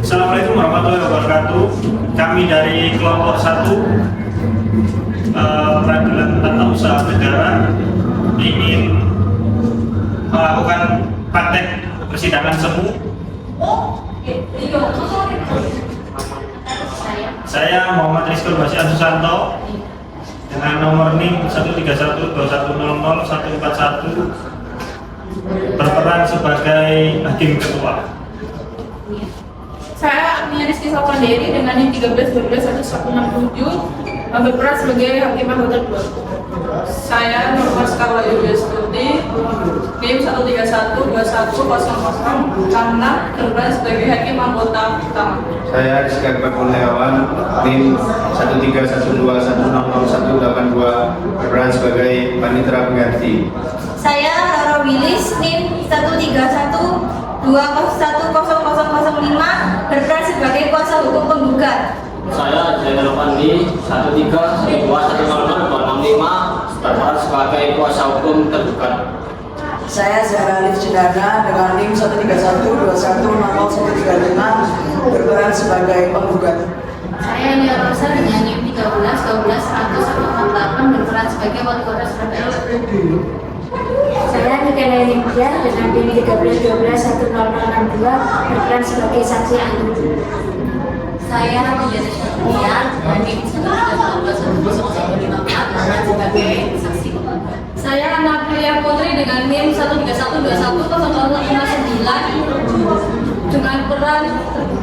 Assalamualaikum warahmatullahi wabarakatuh. Kami dari kelompok 1 Peradilan Tata Usaha Negara ingin melakukan praktek persidangan semu. Saya Muhammad Rizkul Basian Susanto dengan nomor NIM 13121000141 berperan sebagai hakim ketua. Saya Agnia Rizky Salvanderi dengan NIM 13121167 berperan sebagai hakim anggota 2. Saya Norma Skarla Yuliastuti NIM 1312100 karena berperan sebagai hakim anggota pertama. Saya Rizky Akbar Kurniawan NIM 13121000182 berperan sebagai panitera pengganti. Saya Rara Wilis NIM 131010005 berperan sebagai kuasa hukum penggugat. Saya Zainal Fandi 132100265 berperan sebagai kuasa hukum tergugat. Saya Zahra Alif Cendana dengan NIM 131210035 berperan sebagai penggugat. Saya Nia Rosa dengan NIM 1312148 berperan sebagai wali kota Surabaya. Saya Nikela India dengan NIM 1312062 berperan sebagai saksi ahli. Saya Menjadi Syahriar dengan NIM 132100154 berperan sebagai saksi penggugat. Saya Nabilia Putri dengan NIM 131210059 dengan peran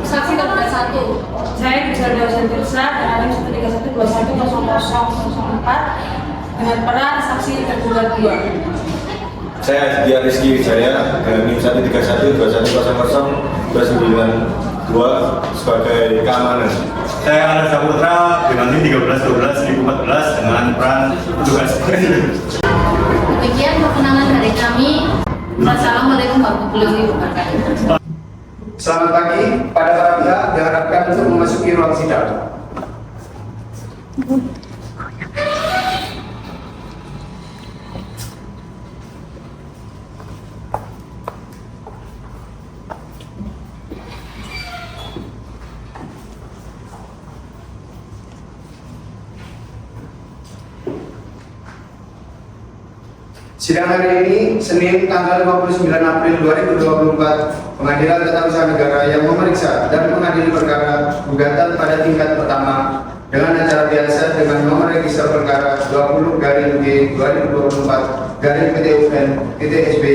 saksi tergugat 1. Saya Gisela Tirsa dengan NIM 131210004 dengan peran saksi tergugat 2. Saya Dia Rizky Wijaya dengan NIM 131100292 sebagai keamanan. Saya Anas Saputra dengan NIM 13121014 dengan peran tugas. Demikian perkenalan dari kami. Wassalamualaikum warahmatullahi wabarakatuh. Selamat pagi pada para pihak, diharapkan untuk memasuki ruang sidang. Sidang hari ini, Senin tanggal 29 April 2024, Pengadilan Tata Usaha Negara yang memeriksa dan mengadili perkara gugatan pada tingkat pertama dengan acara biasa dengan nomor register perkara 20-G-2024-PTUN-SBY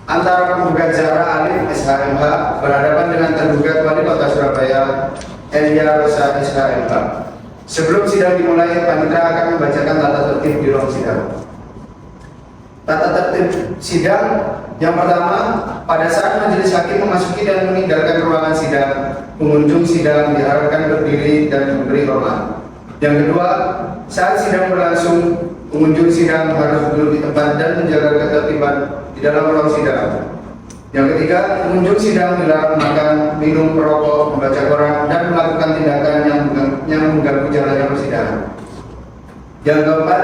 antara penggugat Zahra Alif SHMH berhadapan dengan tergugat Wali Kota Surabaya Elia Rosa SHMH. Sebelum sidang dimulai, Panitera akan membacakan tata tertib di ruang sidang. Tata tertib sidang yang pertama, pada saat majelis hakim memasuki dan meninggalkan ruangan sidang, pengunjung sidang diharapkan berdiri dan memberi hormat. Yang kedua, saat sidang berlangsung, pengunjung sidang harus duduk di tempat dan menjaga ketertiban di dalam ruang sidang. Yang ketiga, pengunjung sidang dilarang makan, minum, merokok, membaca koran, dan melakukan tindakan yang mengganggu jalannya persidangan. Yang keempat,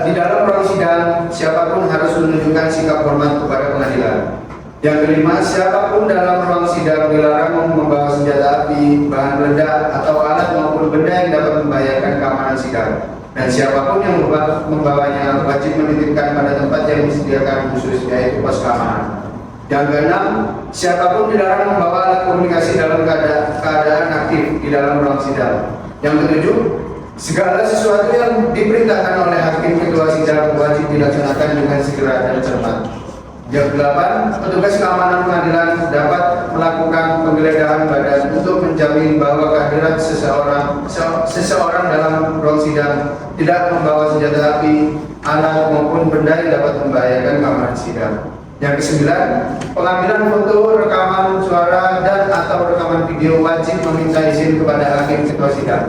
di dalam ruang sidang, siapapun harus menunjukkan sikap hormat kepada pengadilan. Yang kelima, siapapun dalam ruang sidang dilarang membawa senjata api, bahan peledak, atau alat maupun benda yang dapat membahayakan keamanan sidang. Dan siapapun yang membawanya wajib menitipkan pada tempat yang disediakan khusus, yaitu pos keamanan. Yang keenam, siapapun dilarang membawa alat komunikasi dalam keadaan aktif di dalam ruang sidang. Yang ketujuh, segala sesuatu yang diperintahkan oleh hakim ketua sidang wajib dilaksanakan dengan segera dan cepat. Yang delapan, petugas keamanan pengadilan dapat melakukan penggeledahan badan untuk menjamin bahwa kehadiran seseorang dalam ruang sidang tidak membawa senjata api, alat maupun benda yang dapat membahayakan keamanan sidang. Yang kesembilan, pengambilan foto, rekaman suara dan atau rekaman video wajib meminta izin kepada hakim ketua sidang.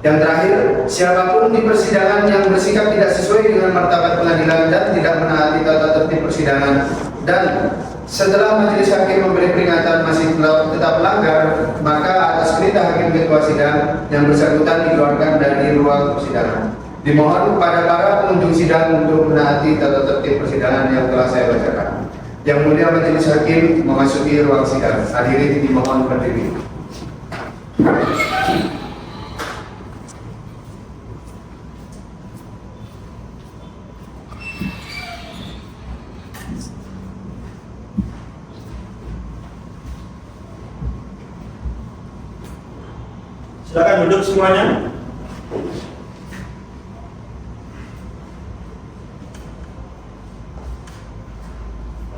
Yang terakhir, siapapun di persidangan yang bersikap tidak sesuai dengan martabat pengadilan dan tidak menaati tata tertib persidangan dan setelah majelis hakim memberi peringatan masih tetap melanggar, maka atas perintah hakim ketua sidang yang bersangkutan dikeluarkan dari ruang persidangan. Dimohon kepada para pengunjung sidang untuk menaati tata tertib persidangan yang telah saya bacakan. Yang Mulia Majelis Hakim memasuki ruang sidang. Hadirin dimohon berdiri. Silakan duduk semuanya.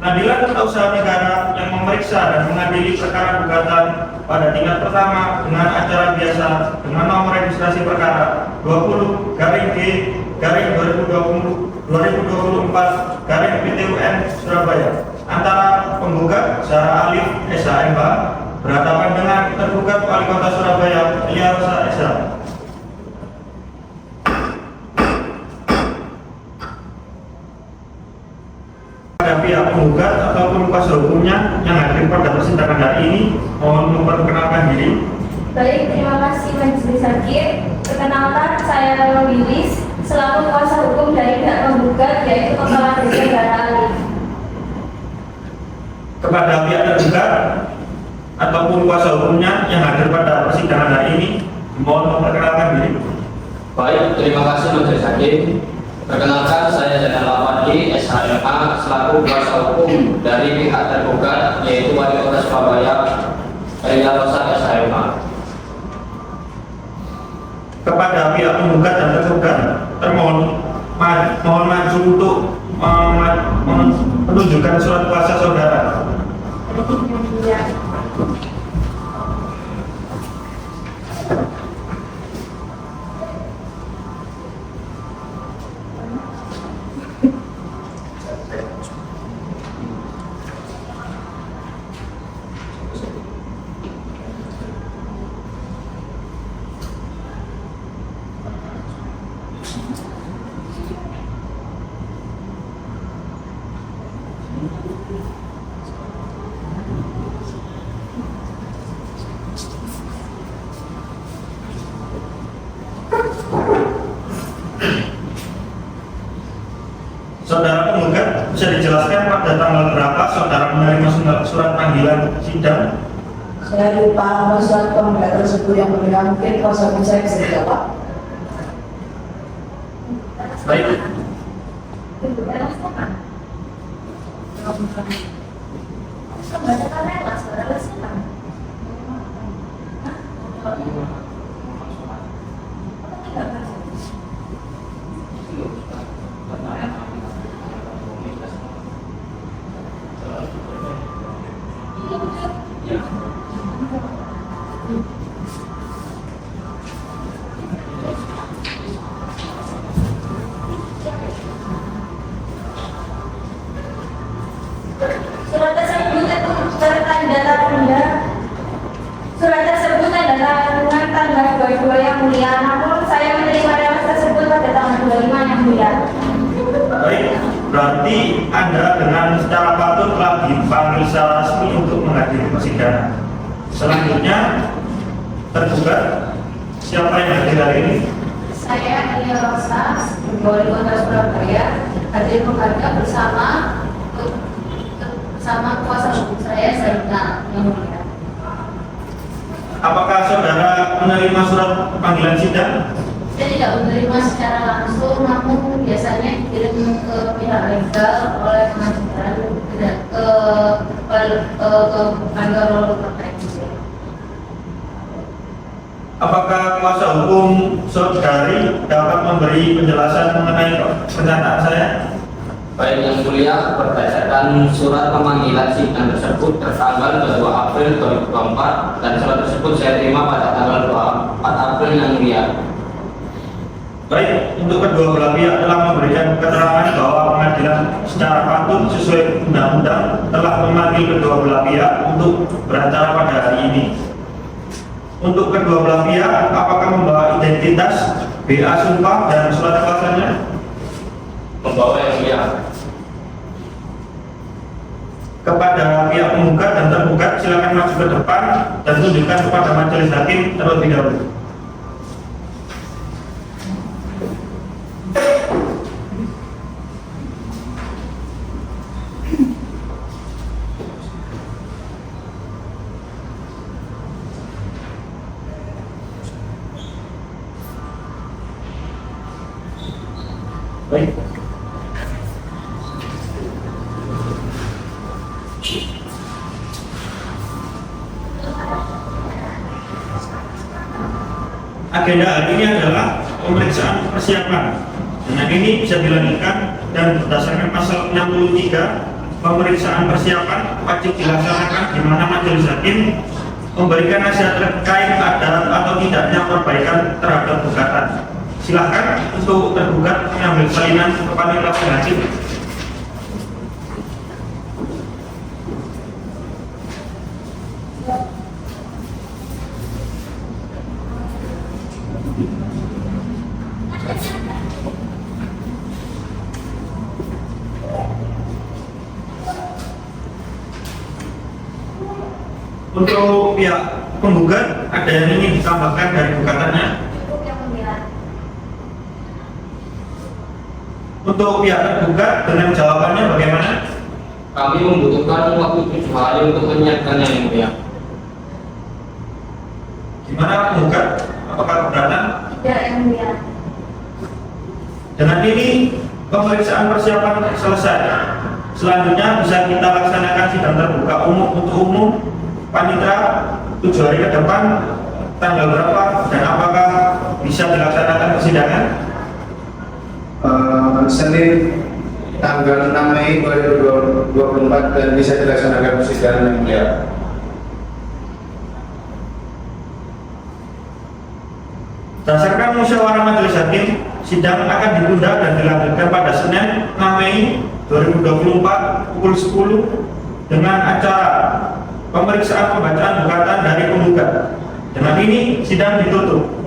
Pengadilan Tata Usaha Negara yang memeriksa dan mengadili perkara gugatan pada tingkat pertama dengan acara biasa dengan nomor registrasi perkara 20/G/2024/PTUN Surabaya antara penggugat Zahra Alif SHMH berhadapan dengan tergugat Wali Kota Surabaya Elia Rosa SH. Pada pihak penggugat ataupun kuasa hukumnya yang hadir pada persidangan hari ini mohon memperkenalkan diri. Baik, terima kasih Majelis Hakim. Perkenalkan, saya Roro Wilis selaku kuasa hukum dari pihak penggugat yaitu Kepala Desa Zahra Alif. Kepada pihak tergugat ataupun kuasa hukumnya yang hadir pada persidangan hari ini mohon memperkenalkan diri. Baik, terima kasih Majelis Hakim. Perkenalkan, saya Zainal Afandi, SHMH, selaku kuasa hukum dari pihak tergugat yaitu Wali Kota Surabaya Elia Rosa SHMH. Kepada pihak penggugat dan tergugat termohon mohon maju untuk menunjukkan surat kuasa saudara. Saudara penggugat, bisa dijelaskan pada tanggal berapa saudara menerima surat panggilan sidang? Saya lupa nama surat panggilan tersebut yang berbeda, mungkin kuasa hukum saya bisa dijawab. Baik. Surat tersebut tertanda tanggal. Surat tersebut tanda tangan tanggal 22 yang mulia. Namun saya menerima remas tersebut pada tanggal 25 yang mulia. Baik, berarti Anda dengan secara patut telah dipanggil secara resmi untuk menghadiri persidangan. Selanjutnya, tergugat siapa yang hadir hari ini? Saya Elia Rosa, Wali Kota Surabaya, hadir menghadap bersama kuasa hukum saya Zainal yang mulia. Apakah saudara menerima surat panggilan sidang? Saya tidak menerima secara langsung, namun biasanya dikirim ke pihak legal oleh pengadilan ke kantor terkait. Apakah kuasa hukum saudari dapat memberi penjelasan mengenai pernyataan saya? Baik, yang mulia, berdasarkan surat pemanggilan sidang tersebut tertanggal 2 April 2024 dan surat tersebut saya terima pada tanggal 4 April yang mulia. Baik, untuk kedua belah pihak telah memberikan keterangan bahwa pengadilan secara patut sesuai undang-undang telah memanggil kedua belah pihak untuk beracara pada hari ini. Untuk kedua belah pihak, apakah membawa identitas, BA sumpah dan surat kuasanya? Membawa yang mulia. Kepada pihak penggugat dan tergugat silakan maju ke depan dan tunjukkan kepada majelis hakim terlebih dahulu. Baik. Agenda hari ini adalah pemeriksaan persiapan. Nah, ini bisa dilanjutkan dan berdasarkan pasal 63 pemeriksaan persiapan wajib dilaksanakan di mana majelis hakim memberikan nasihat terkait ada atau tidaknya perbaikan terhadap gugatan. Silakan untuk tergugat mengambil salinan ke panitia hakim. Untuk pihak penggugat, ada yang ingin ditambahkan dari gugatannya? Cukup yang mulia. Untuk pihak tergugat, dengan jawabannya bagaimana? Kami membutuhkan waktu 7 hari untuk menyiapkannya yang mulia. Gimana penggugat? Apakah keberatan? Tidak yang mulia. Dengan ini, pemeriksaan persiapan selesai. Selanjutnya bisa kita laksanakan sidang terbuka umum untuk umum panitera 7 hari ke depan, tanggal berapa dan apakah bisa dilaksanakan persidangan? Senin tanggal 6 Mei 2024 dan bisa dilaksanakan persidangan yang mulia. Berdasarkan musyawarah majelis hakim, sidang akan ditunda dan dilanjutkan pada Senin 6 Mei 2024 pukul 10 dengan acara pemeriksaan pembacaan gugatan dari penggugat. Dengan ini sidang ditutup.